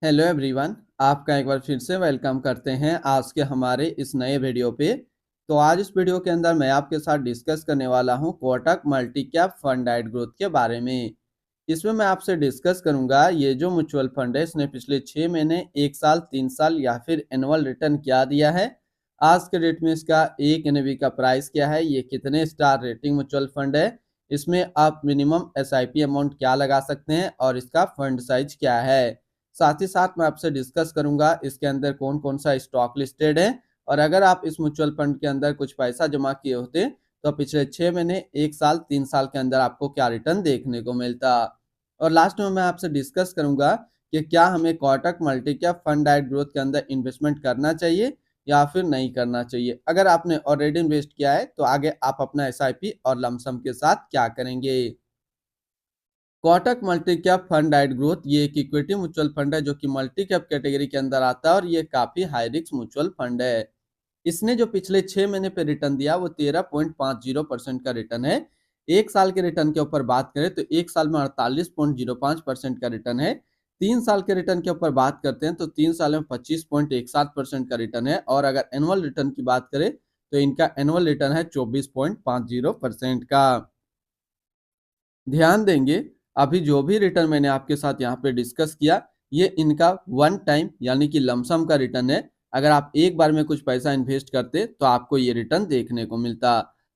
Hello everyone, आपका एक बार फिर से वेलकम करते हैं आज के हमारे इस नए वीडियो पे। तो आज इस वीडियो के अंदर मैं आपके साथ डिस्कस करने वाला हूं Kotak multi cap fund diet growth के बारे में। इसमें मैं आपसे डिस्कस करूंगा ये जो म्यूचुअल फंड है इसने पिछले 6 महीने, 1 साल, 3 साल या फिर एनुअल रिटर्न क्या दिया है। आज के डेट में इसका एक एनएवी का प्राइस क्या है, ये कितने स्टार रेटिंग म्यूचुअल फंड है, इसमें आप मिनिमम एसआईपी अमाउंट क्या लगा सकते हैं और इसका फंड साइज क्या है। साथ ही साथ मैं आपसे डिस्कस करूंगा इसके अंदर कौन कौन सा स्टॉक लिस्टेड है और अगर आप इस म्यूचुअल फंड के अंदर कुछ पैसा जमा किए होते तो पिछले 6 महीने, 1 साल, 3 साल के अंदर आपको क्या रिटर्न देखने को मिलता। और लास्ट में मैं आपसे डिस्कस करूंगा कि क्या हमें Kotak multi cap fund diet growth के अंदर इन्वेस्टमेंट करना चाहिए या फिर नहीं करना चाहिए। अगर आपने ऑलरेडी इन्वेस्ट किया है तो आगे आप अपना एसआईपी और लमसम के साथ क्या करेंगे। Kotak multi cap fund diet growth ये एक इक्विटी म्यूचुअल फंड है जो कि मल्टी कैप कैटेगरी के अंदर आता है और ये काफी हाई रिस्क म्यूचुअल फंड है। इसने जो पिछले 6 महीने पे रिटर्न दिया वो 13.50% का रिटर्न है। 1 साल के रिटर्न के ऊपर बात करें तो 1 साल में 48.05% का रिटर्न है। 3 साल के रिटर्न के ऊपर बात करते हैं तो 3 साल में 25.17% का रिटर्न है और अगर एनुअल रिटर्न की बात करें तो इनका एनुअल रिटर्न है 24.50% का। ध्यान देंगे, अभी जो भी रिटर्न मैंने आपके साथ यहाँ पे डिस्कस किया ये इनका वन टाइम यानी कि लमसम का रिटर्न है। अगर आप एक बार में कुछ पैसा इन्वेस्ट करते तो आपको ये रिटर्न देखने को मिलता।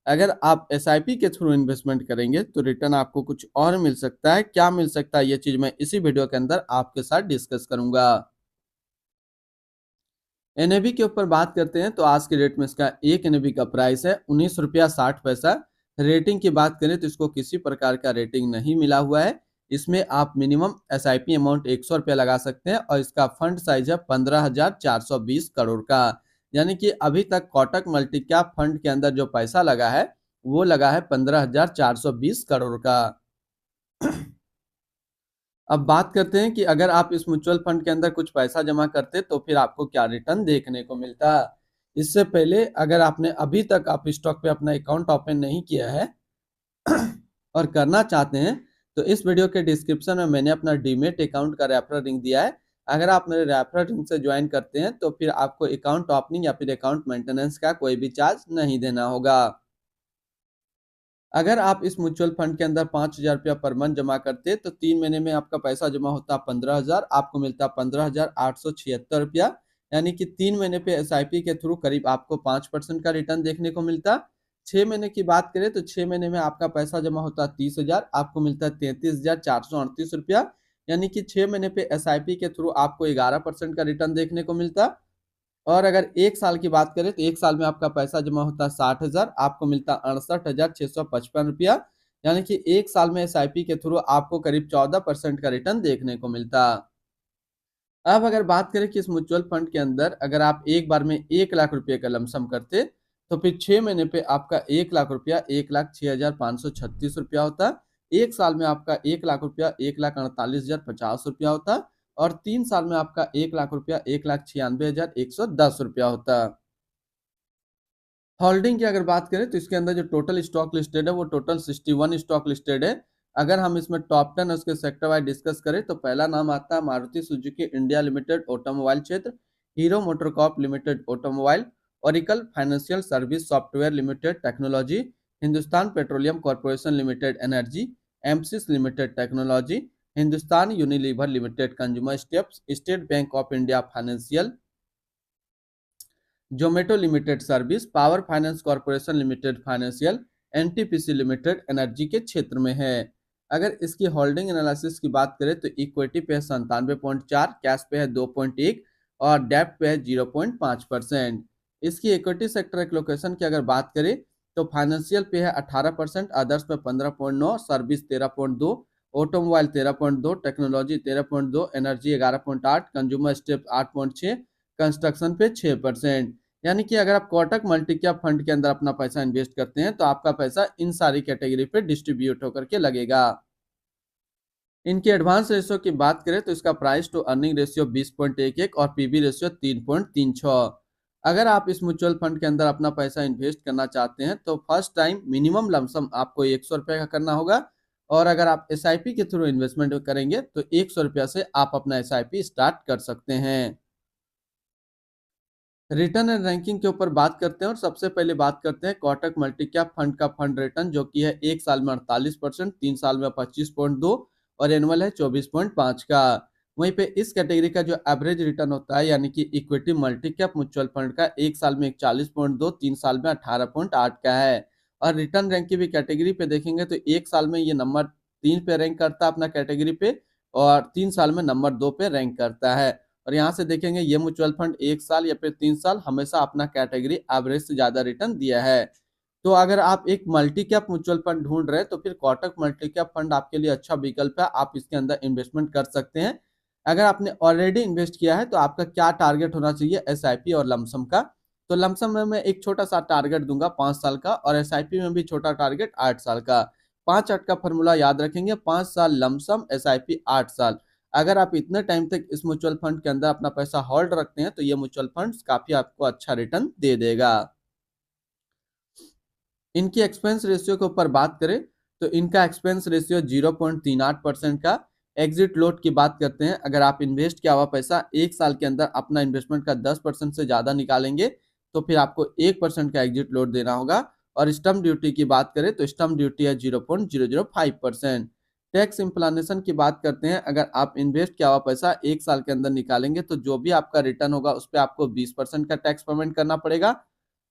अगर आप एसआईपी के थ्रू इन्वेस्टमेंट करेंगे तो रिटर्न आपको कुछ और मिल सकता है। क्या मिल सकता है ये चीज मैं इसी वीडियो के अंदर आपके साथ डिस्कस करूंगा। एनएवी के ऊपर बात करते हैं तो आज के डेट में इसका एक एनएवी का प्राइस है 19 रुपया 60 पैसा। रेटिंग की बात करें तो इसको किसी प्रकार का रेटिंग नहीं मिला हुआ है। इसमें आप मिनिमम एसआईपी अमाउंट 100 रुपया लगा सकते हैं और इसका फंड साइज है 15,420 करोड़ का। यानी कि अभी तक कोटक मल्टी कैप फंड के अंदर जो पैसा लगा है वो लगा है 15,420 करोड़ का। अब बात करते हैं कि अगर आप इस म्यूचुअल फंड के अंदर कुछ पैसा जमा करते तो फिर आपको क्या रिटर्न देखने को मिलता। इससे पहले अगर आपने अभी तक आप स्टॉक पे अपना अकाउंट ओपन नहीं किया है और करना चाहते हैं तो इस वीडियो के डिस्क्रिप्शन में मैंने अपना डीमेट अकाउंट का रेफरल लिंक दिया है। अगर आप मेरे रेफरल लिंक से ज्वाइन करते हैं तो फिर आपको अकाउंट ओपनिंग या फिर अकाउंट मेंटेनेंस का कोई भी चार्ज नहीं देना होगा। अगर आप इस म्यूचुअल फंड के अंदर 5,000 रुपया पर मंथ जमा करते तो 3 महीने में आपका पैसा जमा होता 15,000, आपको मिलता 15,876 रुपया। यानी कि 3 महीने पे एसआईपी के थ्रू करीब आपको 5% का रिटर्न देखने को मिलता। 6 महीने की बात करें तो 6 महीने में आपका पैसा जमा होता 30,000, आपको मिलता 33,438 रुपया। यानी कि 6 महीने पे एसआईपी के थ्रू आपको 11% का रिटर्न देखने को मिलता। और अगर 1 साल की बात करें तो 1 साल में आपका पैसा जमा होता 60,000, आपको मिलता 68,655 रुपया। यानी कि 1 साल में एसआईपी के थ्रू आपको करीब 14% का रिटर्न देखने को मिलता। अब अगर बात करें कि इस म्यूचुअल फंड के अंदर अगर आप एक बार में 1 लाख रुपए का लमसम करते तो फिर 6 महीने पे आपका 1 लाख रुपया 1,06,536 रुपया होता। 1 साल में आपका 1 लाख रुपया 1,48,050 रुपया होता और 3 साल में आपका 1 लाख रुपया 1,96,110 रुपया होता। होल्डिंग की अगर बात करें तो इसके अंदर जो टोटल स्टॉक लिस्टेड है वो टोटल 61 स्टॉक लिस्टेड है। अगर हम इसमें टॉप 10 उसके सेक्टर वाइज डिस्कस करें तो पहला नाम आता है Maruti Suzuki India Limited automobile क्षेत्र, Hero MotoCorp Limited automobile, Oracle Financial Service Software Limited technology, Hindustan Petroleum Corporation Limited energy, Mphasis Limited technology, Hindustan Unilever Limited consumer steps, State Bank of India financial, Zomato Limited service, Power Finance Corporation Limited financial, NTPC Limited energy के क्षेत्र में है। अगर इसकी holding analysis की बात करें तो इक्विटी पे है 97.4, कैश पे है 2.1 और डेप्ट पे है 0.5%। इसकी इक्विटी सेक्टर एलोकेशन की अगर बात करें तो फाइनेंशियल पे है 18%, अदर्स पे 15.9, service 13.2, automobile 13.2, technology 13.2, energy 11.8, consumer steps 8.6, construction पे 6%। यानी कि अगर आप कोटक मल्टी कैप फंड के अंदर अपना पैसा इन्वेस्ट करते हैं तो आपका पैसा इन सारी कैटेगरी पे डिस्ट्रीब्यूट होकर के लगेगा। इनके एडवांस रेशियो की बात करें तो इसका प्राइस टू अर्निंग रेशियो 20.11 और पीबी रेशियो 3.36। अगर आप इस म्यूचुअल फंड के अंदर अपना पैसा इन्वेस्ट करना चाहते हैं तो फर्स्ट टाइम मिनिमम लमसम आपको 100 रुपये का करना होगा और अगर आप SIP के थ्रू इन्वेस्टमेंट करेंगे तो 100 रुपया से आप अपना SIP स्टार्ट कर सकते हैं। रिटर्न एंड रैंकिंग के ऊपर बात करते हैं और सबसे पहले बात करते हैं कोटक मल्टी कैप फंड का फंड रिटर्न, जो कि है 1 साल में 48%, 3 साल में 25.2 और एनुअल है 24.5 का। वहीं पे इस कैटेगरी का जो एवरेज रिटर्न होता है यानी कि equity multi cap mutual fund का 1 साल में 41.2, 3 साल में 18.8 का है। और रिटर्न रैंक की भी कैटेगरी पे देखेंगे तो 1 साल में ये नंबर 3 पे रैंक करता है अपना कैटेगरी पे, और 3 साल में नंबर 2 पे रैंक करता है। और यहाँ से देखेंगे ये म्यूचुअल फंड 1 साल या फिर 3 साल हमेशा अपना कैटेगरी एवरेज से ज्यादा रिटर्न दिया है। तो अगर आप एक मल्टी कैप म्यूचुअल फंड ढूंढ रहे हैं तो फिर कोटक मल्टी कैप फंड आपके लिए अच्छा विकल्प है, आप इसके अंदर इन्वेस्टमेंट कर सकते हैं। अगर आपने ऑलरेडी इन्वेस्ट किया है तो आपका क्या टारगेट होना चाहिए SIP और लमसम का। तो लमसम में मैं एक छोटा सा टारगेट दूंगा 5 साल का, और SIP में भी छोटा टारगेट 8 साल का। 5-8 का फॉर्मूला याद रखेंगे, 5 साल लमसम, SIP 8 साल। अगर आप इतने टाइम तक इस म्यूचुअल फंड के अंदर अपना पैसा होल्ड रखते हैं तो ये म्यूचुअल फंड काफी आपको अच्छा रिटर्न दे देगा। इनकी एक्सपेंस रेशियो के ऊपर बात करें तो इनका एक्सपेंस रेशियो 0.38% का। एग्जिट लोड की बात करते हैं, अगर आप इन्वेस्ट किया हुआ पैसा 1 साल के अंदर अपना इन्वेस्टमेंट का 10% से ज्यादा निकालेंगे तो फिर आपको 1% का एग्जिट लोड देना होगा। और स्टम्प ड्यूटी की बात करें तो स्टम्प ड्यूटी है 0.005%। टैक्स इम्प्लानेशन की बात करते हैं, अगर आप इन्वेस्ट किया हुआ पैसा 1 साल के अंदर निकालेंगे तो जो भी आपका रिटर्न होगा उस पर आपको 20% का टैक्स पेमेंट करना पड़ेगा।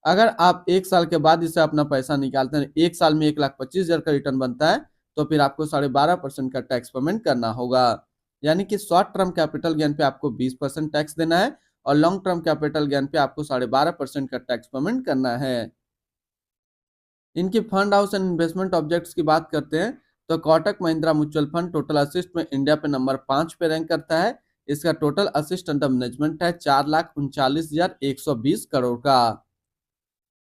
अगर आप 1 साल के बाद इसे अपना पैसा निकालते हैं, 1 साल में 1,25,000 का रिटर्न बनता है तो फिर आपको 12.5% का टैक्स पेमेंट करना होगा। यानी कि शॉर्ट टर्म कैपिटल गेन पे आपको 20% टैक्स देना है और लॉन्ग टर्म कैपिटल गेन पे आपको 12.5% का टैक्स पेमेंट करना है। इनकी fund house and investment objects की बात करते हैं तो Kotak Mahindra mutual fund total assist में इंडिया पे नंबर 5 पे रैंक करता है। इसका टोटल असिस्ट अंडर मैनेजमेंट है 4,39,120 करोड़ का।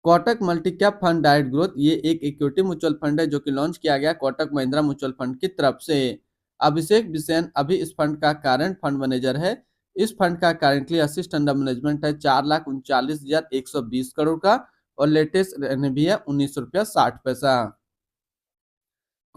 Kotak multi cap fund direct growth ये एक इक्विटी म्यूचुअल फंड है जो कि लॉन्च किया गया कोटक महिंद्रा म्यूचुअल फंड की तरफ से। अभिषेक बिसेन अभी इस फंड का करंट फंड मैनेजर है। इस फंड का करेंटली असिस्ट अंडर मैनेजमेंट है 4,39,120 करोड़ का, और लेटेस्ट भी है 19 रुपया 60 पैसा।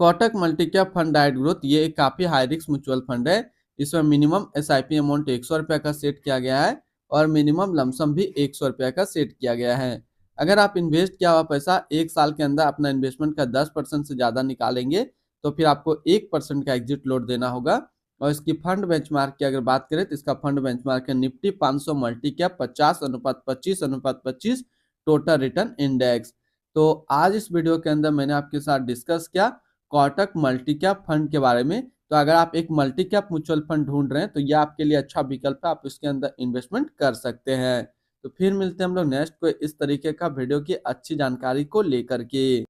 Kotak multi cap fund direct growth ये एक काफी हाई रिस्क म्यूचुअल फंड है। इसमें मिनिमम SIP अमाउंट 100 रुपया का सेट किया गया है और मिनिमम लमसम भी 100 रुपया का सेट किया गया है। अगर आप इन्वेस्ट किया हुआ पैसा 1 साल के अंदर अपना इन्वेस्टमेंट का 10% से ज्यादा निकालेंगे तो फिर आपको 1% का एग्जिट लोड देना होगा। और इसकी फंड बेंचमार्क की अगर बात करें तो इसका फंड बेंचमार्क है Nifty 500 multi cap 50/25/25 total return index. तो आज इस वीडियो के अंदर मैंने आपके साथ डिस्कस किया कोटक मल्टी कैप फंड के बारे में। तो अगर आप एक मल्टी कैप म्यूचुअल फंड ढूंढ रहे हैं तो यह आपके लिए अच्छा विकल्प है, आप इसके अंदर इन्वेस्टमेंट कर सकते हैं। तो फिर मिलते हैं हम लोग नेक्स्ट कोई इस तरीके का वीडियो की अच्छी जानकारी को लेकर के।